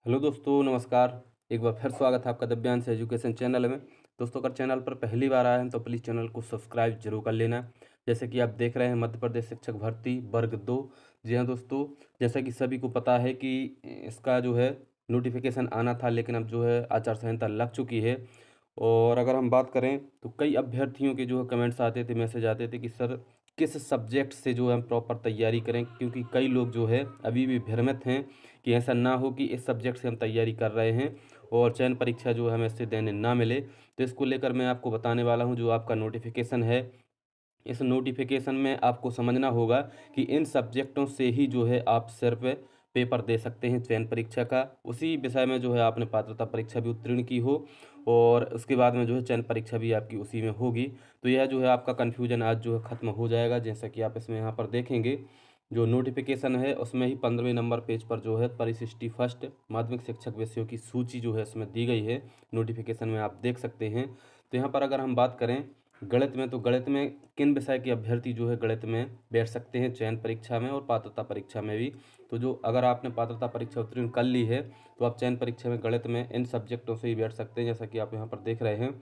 Hello दोस्तों, नमस्कार। एक बार फिर स्वागत है आपका दिव्यांश एजुकेशन चैनल में। दोस्तों, अगर चैनल पर पहली बार आए हैं तो प्लीज़ चैनल को सब्सक्राइब जरूर कर लेना। जैसे कि आप देख रहे हैं मध्य प्रदेश शिक्षक भर्ती वर्ग 2। जी हाँ दोस्तों, जैसा कि सभी को पता है कि इसका जो है नोटिफिकेशन आना था, लेकिन अब जो है आचार संहिता लग चुकी है। और अगर हम बात करें तो कई अभ्यर्थियों के जो है कमेंट्स आते थे, मैसेज आते थे कि सर किस सब्जेक्ट से जो है हम प्रॉपर तैयारी करें, क्योंकि कई लोग जो है अभी भी भ्रमित हैं कि ऐसा ना हो कि इस सब्जेक्ट से हम तैयारी कर रहे हैं और चयन परीक्षा जो है हमें इससे देने ना मिले। तो इसको लेकर मैं आपको बताने वाला हूँ जो आपका नोटिफिकेशन है। इस नोटिफिकेशन में आपको समझना होगा कि इन सब्जेक्टों से ही जो है आप सिर्फ पेपर दे सकते हैं चयन परीक्षा का। उसी विषय में जो है आपने पात्रता परीक्षा भी उत्तीर्ण की हो और उसके बाद में जो है चयन परीक्षा भी आपकी उसी में होगी। तो यह जो है आपका कन्फ्यूजन आज जो है ख़त्म हो जाएगा। जैसा कि आप इसमें यहाँ पर देखेंगे, जो नोटिफिकेशन है उसमें ही 15वें नंबर पेज पर जो है परिशिष्टि फर्स्ट माध्यमिक शिक्षक विषयों की सूची जो है इसमें दी गई है। नोटिफिकेशन में आप देख सकते हैं। तो यहाँ पर अगर हम बात करें गणित में, तो गणित में किन विषय के अभ्यर्थी जो है गणित में बैठ सकते हैं चयन परीक्षा में और पात्रता परीक्षा में भी। तो जो अगर आपने पात्रता परीक्षा उत्तीर्ण कर ली है तो आप चयन परीक्षा में गणित में इन सब्जेक्टों से ही बैठ सकते हैं। जैसा कि आप यहाँ पर देख रहे हैं,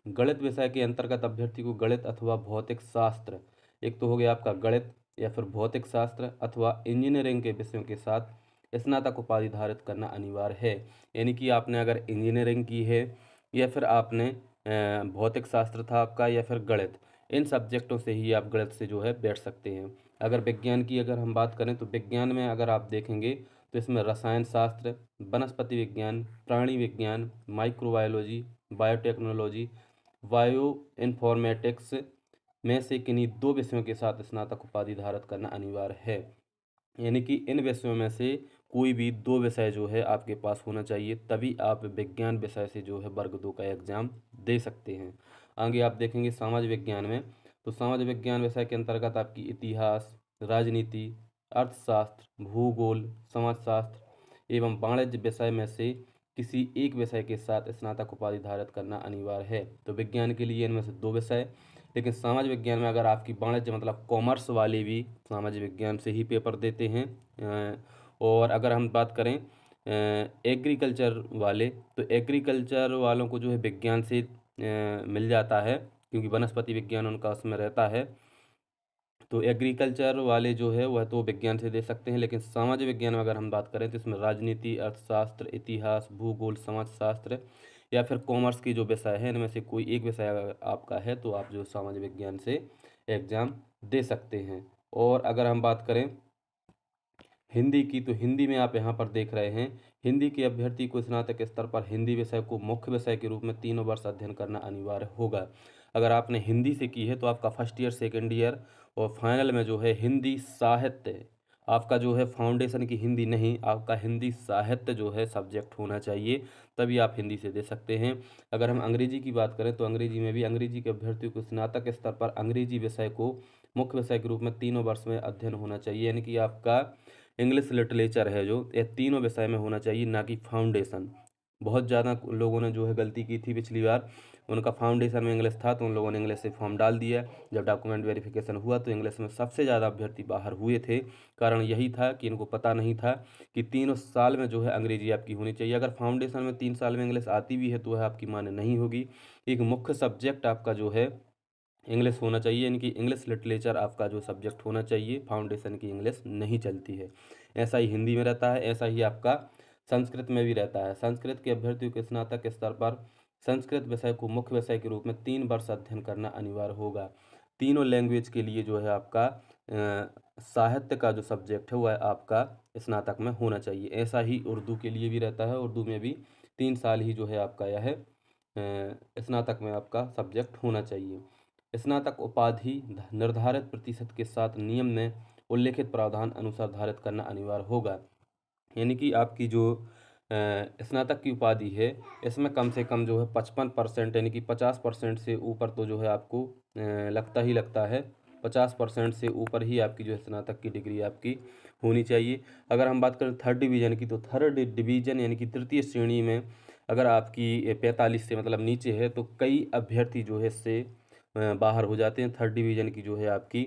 गणित विषय के अंतर्गत अभ्यर्थी को गणित अथवा भौतिक शास्त्र, एक तो हो गया आपका गणित या फिर भौतिक शास्त्र अथवा इंजीनियरिंग के विषयों के साथ स्नातक उपाधि धारित करना अनिवार्य है। यानी कि आपने अगर इंजीनियरिंग की है या फिर आपने भौतिक शास्त्र था आपका या फिर गणित, इन सब्जेक्टों से ही आप गणित से जो है बैठ सकते हैं। अगर विज्ञान की अगर हम बात करें तो विज्ञान में अगर आप देखेंगे तो इसमें रसायन शास्त्र, वनस्पति विज्ञान, प्राणी विज्ञान, माइक्रोबायोलॉजी, बायोटेक्नोलॉजी, बायो इन्फॉर्मेटिक्स में से किन्हीं दो विषयों के साथ स्नातक उपाधि धारत करना अनिवार्य है। यानी कि इन विषयों में से कोई भी दो विषय जो है आपके पास होना चाहिए, तभी आप विज्ञान विषय से जो है वर्ग 2 का एग्ज़ाम दे सकते हैं। आगे आप देखेंगे समाज विज्ञान में, तो समाज विज्ञान विषय के अंतर्गत आपकी इतिहास, राजनीति, अर्थशास्त्र, भूगोल, समाजशास्त्र एवं वाणिज्य विषय में से किसी एक विषय के साथ स्नातक उपाधि धारित करना अनिवार्य है। तो विज्ञान के लिए इनमें से दो विषय, लेकिन समाज विज्ञान में अगर आपकी वाणिज्य मतलब कॉमर्स वाले भी समाज विज्ञान से ही पेपर देते हैं। और अगर हम बात करें एग्रीकल्चर वाले, तो एग्रीकल्चर वालों को जो है विज्ञान से मिल जाता है, क्योंकि वनस्पति विज्ञान उनका उसमें रहता है। तो एग्रीकल्चर वाले जो है वह तो विज्ञान से दे सकते हैं, लेकिन समाज विज्ञान में अगर हम बात करें तो इसमें राजनीति, अर्थशास्त्र, इतिहास, भूगोल, समाजशास्त्र या फिर कॉमर्स की जो विषय है इनमें से कोई एक विषय अगर आपका है तो आप जो समाज विज्ञान से एग्ज़ाम दे सकते हैं। और अगर हम बात करें हिंदी की, तो हिंदी में आप यहाँ पर देख रहे हैं, हिंदी के अभ्यर्थी को स्नातक स्तर पर हिंदी विषय को मुख्य विषय के रूप में 3 वर्ष अध्ययन करना अनिवार्य होगा। अगर आपने हिंदी से की है तो आपका फर्स्ट ईयर, सेकेंड ईयर और फाइनल में जो है हिंदी साहित्य, आपका जो है फाउंडेशन की हिंदी नहीं, आपका हिंदी साहित्य जो है सब्जेक्ट होना चाहिए, तभी आप हिंदी से दे सकते हैं। अगर हम अंग्रेजी की बात करें तो अंग्रेजी में भी अंग्रेजी के अभ्यर्थियों को स्नातक स्तर पर अंग्रेजी विषय को मुख्य विषय के रूप में 3 वर्ष में अध्ययन होना चाहिए। यानी कि आपका इंग्लिश लिटरेचर है जो ये तीनों विषय में होना चाहिए, ना कि फाउंडेशन। बहुत ज़्यादा लोगों ने जो है गलती की थी पिछली बार, उनका फाउंडेशन में इंग्लिश था तो उन लोगों ने इंग्लिश से फॉर्म डाल दिया। जब डॉक्यूमेंट वेरिफिकेशन हुआ तो इंग्लिश में सबसे ज़्यादा अभ्यर्थी बाहर हुए थे। कारण यही था कि इनको पता नहीं था कि 3 साल में जो है अंग्रेजी आपकी होनी चाहिए। अगर फाउंडेशन में 3 साल में इंग्लिश आती भी है तो वह आपकी मान्य नहीं होगी। एक मुख्य सब्जेक्ट आपका जो है इंग्लिश होना चाहिए, यानी कि इंग्लिश लिटरेचर आपका जो सब्जेक्ट होना चाहिए, फाउंडेशन की इंग्लिश नहीं चलती है। ऐसा ही हिंदी में रहता है, ऐसा ही आपका संस्कृत में भी रहता है। संस्कृत के अभ्यर्थियों के स्नातक स्तर पर संस्कृत विषय को मुख्य विषय के रूप में 3 वर्ष अध्ययन करना अनिवार्य होगा। तीनों लैंग्वेज के लिए जो है आपका साहित्य का जो सब्जेक्ट है वह आपका स्नातक में होना चाहिए। ऐसा ही उर्दू के लिए भी रहता है, उर्दू में भी 3 साल ही जो है आपका यह स्नातक में आपका सब्जेक्ट होना चाहिए। स्नातक उपाधि निर्धारित प्रतिशत के साथ नियम में उल्लेखित प्रावधान अनुसार धारित करना अनिवार्य होगा। यानी कि आपकी जो स्नातक की उपाधि है इसमें कम से कम जो है 55% यानी कि 50% से ऊपर तो जो है आपको लगता ही लगता है, 50% से ऊपर ही आपकी जो है स्नातक की डिग्री आपकी होनी चाहिए। अगर हम बात करें थर्ड डिवीज़न की, तो थर्ड डिवीज़न यानी कि तृतीय श्रेणी में अगर आपकी 45 से मतलब नीचे है तो कई अभ्यर्थी जो है इससे बाहर हो जाते हैं। थर्ड डिवीज़न की जो है आपकी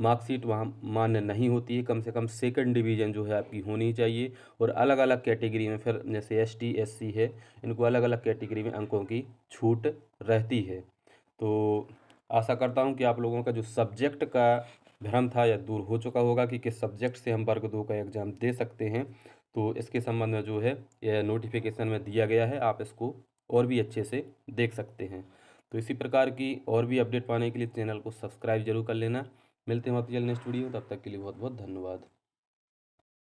मार्कशीट वहाँ मान्य नहीं होती है। कम से कम सेकंड डिवीज़न जो है आपकी होनी चाहिए। और अलग अलग कैटेगरी में फिर जैसे ST SC है, इनको अलग अलग कैटेगरी में अंकों की छूट रहती है। तो आशा करता हूँ कि आप लोगों का जो सब्जेक्ट का भ्रम था यह दूर हो चुका होगा कि किस सब्जेक्ट से हम वर्ग 2 का एग्ज़ाम दे सकते हैं। तो इसके संबंध में जो है यह नोटिफिकेशन में दिया गया है, आप इसको और भी अच्छे से देख सकते हैं। तो इसी प्रकार की और भी अपडेट पाने के लिए चैनल को सब्सक्राइब जरूर कर लेना। मिलते हैं बहुत जल्द नेक्स्ट वीडियो, तब तक के लिए बहुत बहुत धन्यवाद।